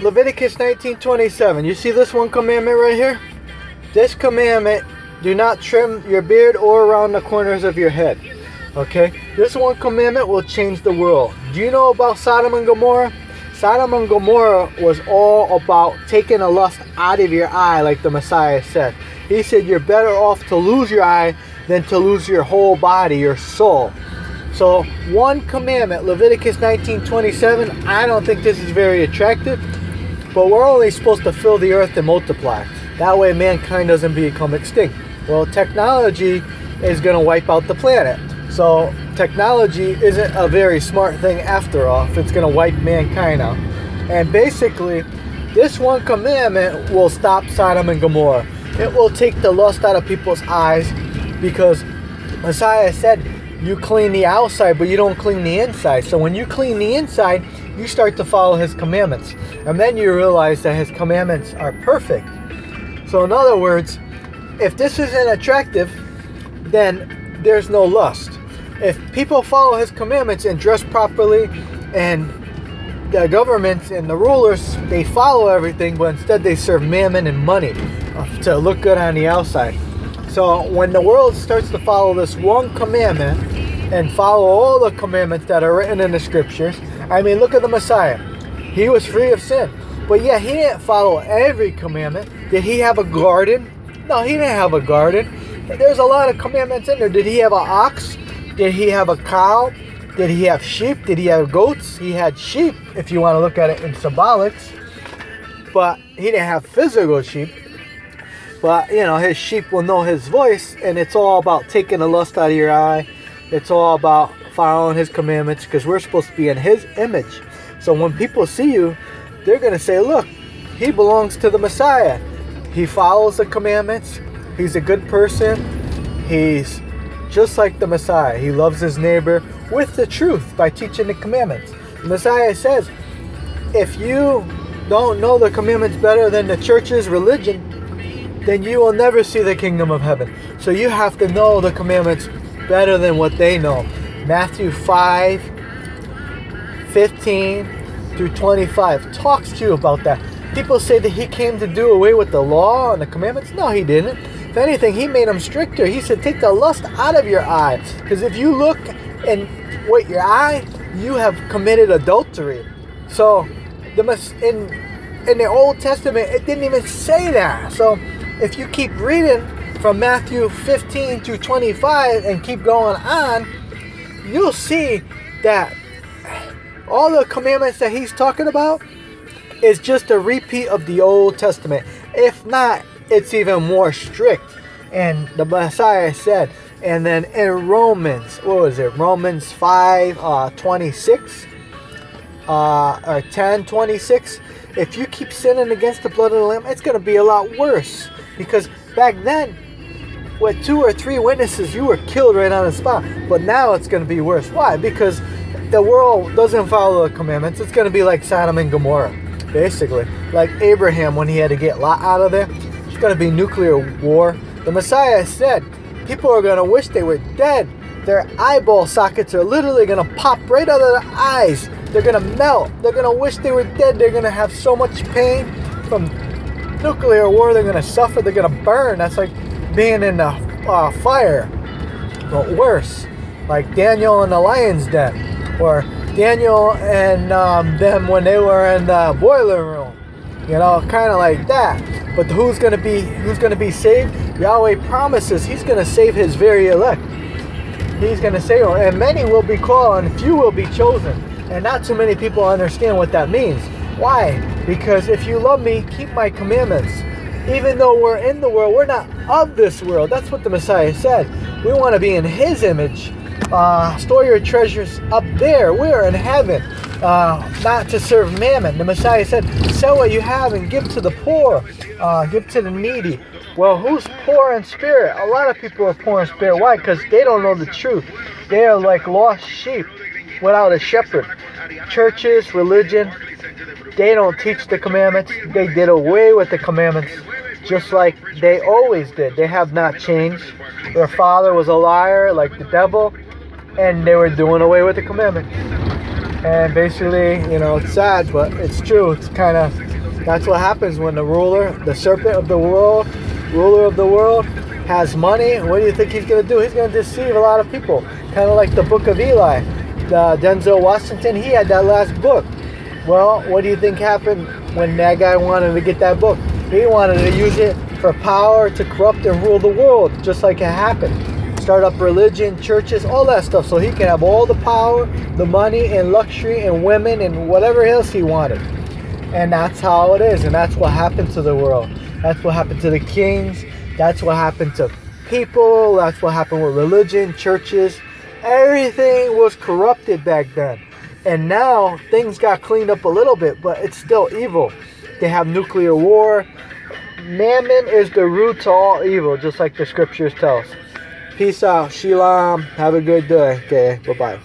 Leviticus 19:27. You see this one commandment right here? This commandment, do not trim your beard or around the corners of your head. Okay? This one commandment will change the world. Do you know about Sodom and Gomorrah? Sodom and Gomorrah was all about taking a lust out of your eye, like the Messiah said. He said you're better off to lose your eye than to lose your whole body, your soul. So one commandment, Leviticus 19:27, I don't think this is very attractive, but we're only supposed to fill the earth and multiply. That way mankind doesn't become extinct. Well, technology is going to wipe out the planet. So technology isn't a very smart thing after all if it's going to wipe mankind out. And basically, this one commandment will stop Sodom and Gomorrah. It will take the lust out of people's eyes, because Messiah said you clean the outside but you don't clean the inside. So when you clean the inside, you start to follow his commandments, and then you realize that his commandments are perfect. So in other words, if this isn't attractive, then there's no lust. If people follow his commandments and dress properly, and the governments and the rulers, they follow everything, but instead they serve mammon and money to look good on the outside. So when the world starts to follow this one commandment and follow all the commandments that are written in the scriptures, I mean, look at the Messiah. He was free of sin, but yet he didn't follow every commandment. Did he have a garden? No, he didn't have a garden. There's a lot of commandments in there. Did he have an ox? Did he have a cow? Did he have sheep? Did he have goats? He had sheep, if you want to look at it in symbolics. But he didn't have physical sheep. But, you know, his sheep will know his voice. And it's all about taking the lust out of your eye. It's all about following his commandments, because we're supposed to be in his image. So when people see you, they're going to say, look, he belongs to the Messiah. He follows the commandments. He's a good person. He's just like the Messiah. He loves his neighbor with the truth by teaching the commandments. The Messiah says, if you don't know the commandments better than the church's religion, then you will never see the kingdom of heaven. So you have to know the commandments better than what they know. Matthew 5:15-25 talks to you about that. People say that he came to do away with the law and the commandments. No, he didn't. If anything, he made them stricter. He said, take the lust out of your eye. Because if you look and with your eye, you have committed adultery. So in the Old Testament, it didn't even say that. So if you keep reading from Matthew 15-25 and keep going on, you'll see that all the commandments that he's talking about is just a repeat of the Old Testament. If not, it's even more strict. And the Messiah said, and then in Romans, what was it? Romans 5:26 or 10:26. If you keep sinning against the blood of the Lamb, it's going to be a lot worse. Because back then, with 2 or 3 witnesses, you were killed right on the spot. But now it's going to be worse. Why? Because the world doesn't follow the commandments. It's going to be like Sodom and Gomorrah, basically. Like Abraham when he had to get Lot out of there. It's going to be nuclear war. The Messiah said, people are going to wish they were dead. Their eyeball sockets are literally going to pop right out of their eyes. They're going to melt. They're going to wish they were dead. They're going to have so much pain from nuclear war. They're going to suffer. They're going to burn. That's like being in the fire. But worse. Like Daniel in the lion's den. Or Daniel and them when they were in the boiler room. You know, kind of like that. But who's going to be saved? Yahweh promises he's going to save his very elect. He's going to save them. And many will be called and few will be chosen. And not too many people understand what that means. Why? Because if you love me, keep my commandments. Even though we're in the world, we're not of this world. That's what the Messiah said. We want to be in his image. Store your treasures up there. We're in heaven. Not to serve mammon. The Messiah said, sell what you have and give to the poor. Give to the needy. Well, who's poor in spirit? A lot of people are poor in spirit. Why? Because they don't know the truth. They are like lost sheep without a shepherd. Churches, religion, they don't teach the commandments. They did away with the commandments just like they always did. They have not changed. Their father was a liar like the devil, and they were doing away with the commandments. And basically, you know, it's sad, but it's true. It's kind of That's what happens when the ruler, the serpent of the world, ruler of the world, has money. What do you think he's going to do? He's going to deceive a lot of people. Kind of like the book of Eli. Denzel Washington, he had that last book. Well, what do you think happened when that guy wanted to get that book? He wanted to use it for power to corrupt and rule the world, just like it happened. Start up religion, churches, all that stuff, so he can have all the power, the money, and luxury, and women, and whatever else he wanted. And that's how it is, and that's what happened to the world. That's what happened to the kings. That's what happened to people. That's what happened with religion, churches. Everything was corrupted back then. And now things got cleaned up a little bit, but it's still evil. They have nuclear war. Mammon is the root to all evil, just like the scriptures tell us. Peace out. Shalom. Have a good day. Okay, bye-bye.